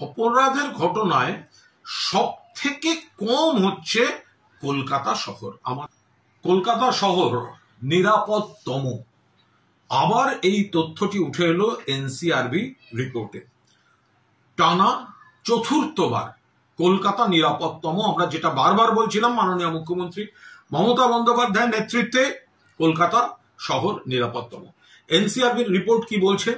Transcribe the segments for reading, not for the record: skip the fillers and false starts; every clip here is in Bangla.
অপরাধের ঘটনায় সব থেকে কম হচ্ছে কলকাতা শহর। আমার কলকাতা শহর নিরাপদতম। আবার এই তথ্যটি উঠে এলো এনসিআরবি রিপোর্টে। টানা চতুর্থবার কলকাতা নিরাপদতম। আমরা যেটা বারবার বলছিলাম, মাননীয় মুখ্যমন্ত্রী মমতা বন্দ্যোপাধ্যায়ের নেতৃত্বে কলকাতা শহর নিরাপদতম। এনসিআরবির রিপোর্ট কি বলছে?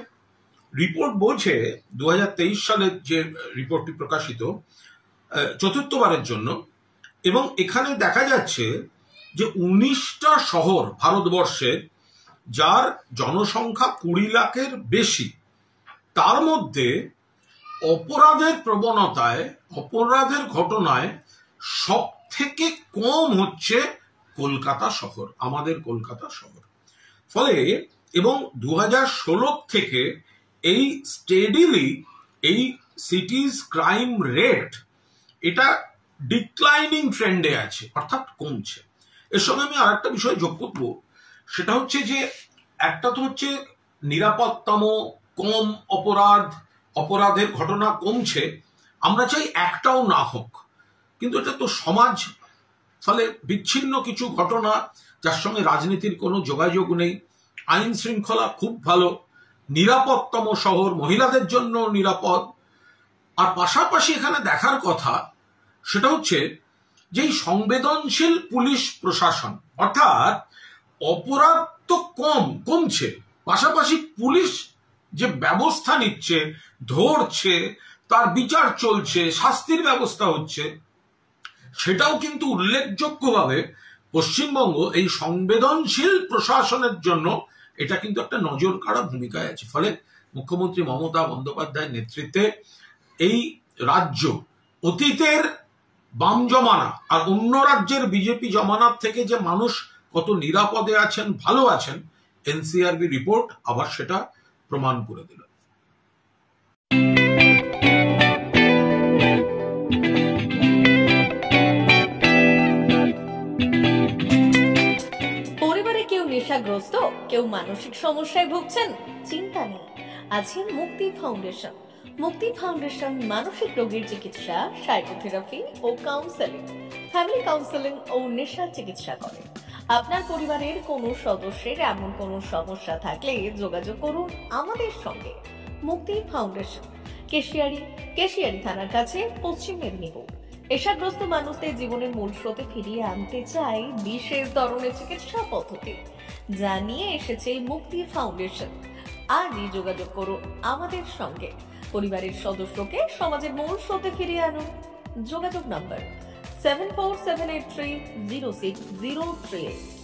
রিপোর্ট বলছে 2023 সালের যে রিপোর্টটি প্রকাশিত চতুর্থবারের জন্য, এবং এখানে দেখা যাচ্ছে যে 19টা শহর ভারতবর্ষের, যার জনসংখ্যা 20 লাখের বেশি, তার মধ্যে অপরাধের প্রবণতায়, অপরাধের ঘটনায় সব থেকে কম হচ্ছে কলকাতা শহর, আমাদের কলকাতা শহর। ফলে এবং 2016 থেকে এই স্টেডিলি এই সিটিজ ক্রাইম রেট এটা ডিক্লাইনিং ট্রেন্ডে আছে, অর্থাৎ কমছে। এর সঙ্গে আমি আর একটা বিষয় যোগ করব, সেটা হচ্ছে যে একটা তো হচ্ছে নিরাপদতম, কম অপরাধের ঘটনা কমছে, আমরা চাই একটাও না হোক, কিন্তু এটা তো সমাজ। ফলে বিচ্ছিন্ন কিছু ঘটনা যার সঙ্গে রাজনীতির কোনো যোগাযোগ নেই, আইন শৃঙ্খলা খুব ভালো, নিরাপদতম শহর, মহিলাদের জন্য নিরাপদ। আর পাশাপাশি এখানে দেখার কথা সেটা হচ্ছে যে সংবেদনশীল পুলিশ প্রশাসন, অর্থাৎ অপরাধ তো কমছে, পাশাপাশি পুলিশ যে ব্যবস্থা নিচ্ছে, ধরছে, তার বিচার চলছে, শাস্তির ব্যবস্থা হচ্ছে, সেটাও কিন্তু উল্লেখযোগ্যভাবে পশ্চিমবঙ্গ এই সংবেদনশীল প্রশাসনের জন্য এটা কিন্তু একটা নজর কাড়া ভূমিকায় আছে। ফলে মুখ্যমন্ত্রী মমতা বন্দ্যোপাধ্যায়ের নেতৃত্বে এই রাজ্য অতীতের বাম জমানা আর অন্য রাজ্যের বিজেপি জমানার থেকে যে মানুষ কত নিরাপদে আছেন, ভালো আছেন, এনসিআরবি রিপোর্ট আবার সেটা প্রমাণ করে দিল। পরিবারে কেউ নেশাগ্রস্ত, কেউ মানসিক সমস্যায় ভুগছেন, চিন্তা নেই, আছে মুক্তি ফাউন্ডেশন। মুক্তি ফাউন্ডেশন মানসিক রোগের চিকিৎসা, সাইকোথেরাপি ও কাউন্সেলিং, ফ্যামিলি কাউন্সেলিং ও নেশা চিকিৎসা করে। আপনার পরিবারের কোনো সদস্যের এমন কোনো সমস্যা থাকলে যোগাযোগ করুন আমাদের সঙ্গে। মুক্তি ফাউন্ডেশন, কেশিয়ারি থানার কাছে, পশ্চিম মেদিনীপুর। নেশাগ্রস্ত মানুষদের জীবনের মূল স্রোতে ফিরিয়ে আনতে চাই বিশেষ ধরনের চিকিৎসা পদ্ধতি, যা নিয়ে এসেছে মুক্তি ফাউন্ডেশন। আজই যোগাযোগ করুন আমাদের সঙ্গে। পরিবারের সদস্যকে সমাজের মূল স্রোতে ফিরিয়ে আনুন। যোগাযোগ নম্বর 7478306038।